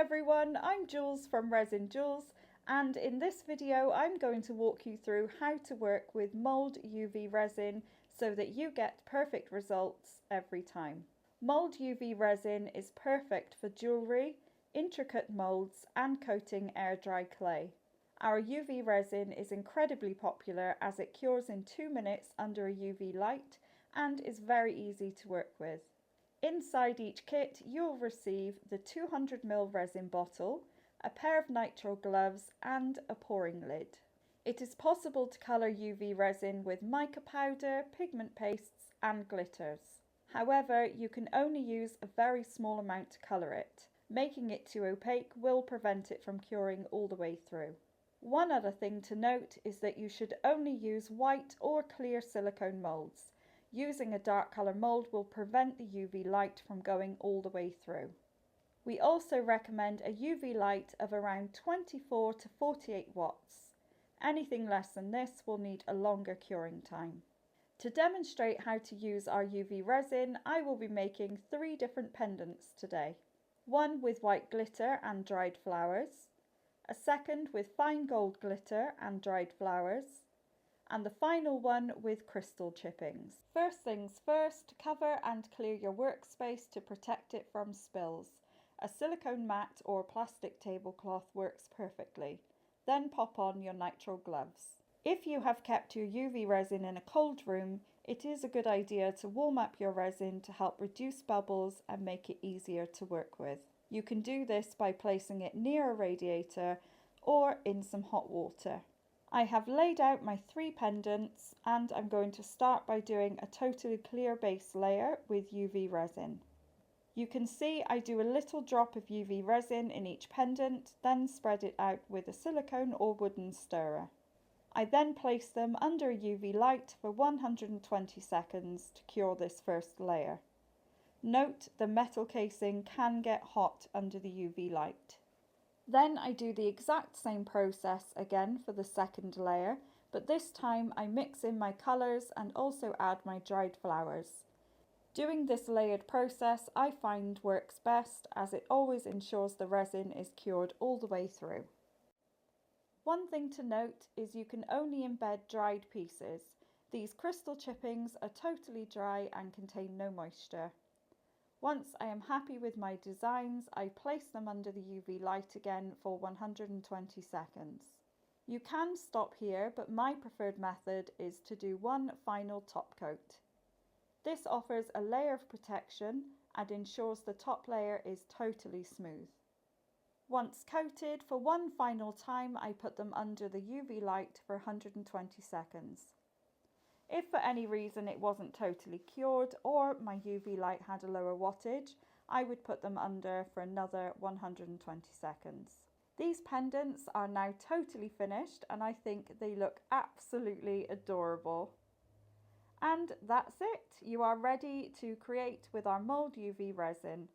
everyone, I'm Jules from Resin Jules, and in this video I'm going to walk you through how to work with Mouldd UV resin so that you get perfect results every time. Mouldd UV resin is perfect for jewellery, intricate moulds and coating air dry clay. Our UV resin is incredibly popular as it cures in 2 minutes under a UV light and is very easy to work with. Inside each kit you'll receive the 200ml resin bottle, a pair of nitrile gloves and a pouring lid. It is possible to colour UV resin with mica powder, pigment pastes and glitters. However, you can only use a very small amount to colour it. Making it too opaque will prevent it from curing all the way through. One other thing to note is that you should only use white or clear silicone moulds. Using a dark colour mould will prevent the UV light from going all the way through. We also recommend a UV light of around 24 to 48 watts. Anything less than this will need a longer curing time. To demonstrate how to use our UV resin, I will be making 3 different pendants today. One with white glitter and dried flowers, a second with fine gold glitter and dried flowers, and the final one with crystal chippings. First things first, cover and clear your workspace to protect it from spills. A silicone mat or plastic tablecloth works perfectly. Then pop on your nitrile gloves. If you have kept your UV resin in a cold room, it is a good idea to warm up your resin to help reduce bubbles and make it easier to work with. You can do this by placing it near a radiator or in some hot water. I have laid out my 3 pendants and I'm going to start by doing a totally clear base layer with UV resin. You can see I do a little drop of UV resin in each pendant, then spread it out with a silicone or wooden stirrer. I then place them under a UV light for 120 seconds to cure this first layer. Note the metal casing can get hot under the UV light. Then I do the exact same process again for the second layer, but this time I mix in my colours and also add my dried flowers. Doing this layered process I find works best as it always ensures the resin is cured all the way through. One thing to note is you can only embed dried pieces. These crystal chippings are totally dry and contain no moisture. Once I am happy with my designs, I place them under the UV light again for 120 seconds. You can stop here, but my preferred method is to do one final top coat. This offers a layer of protection and ensures the top layer is totally smooth. Once coated, for one final time I put them under the UV light for 120 seconds. If for any reason it wasn't totally cured or my UV light had a lower wattage, I would put them under for another 120 seconds. These pendants are now totally finished and I think they look absolutely adorable. And that's it, you are ready to create with our Mouldd UV resin.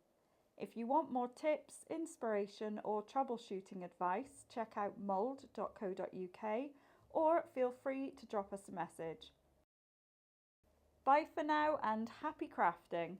If you want more tips, inspiration or troubleshooting advice, check out mould.co.uk or feel free to drop us a message. Bye for now and happy crafting!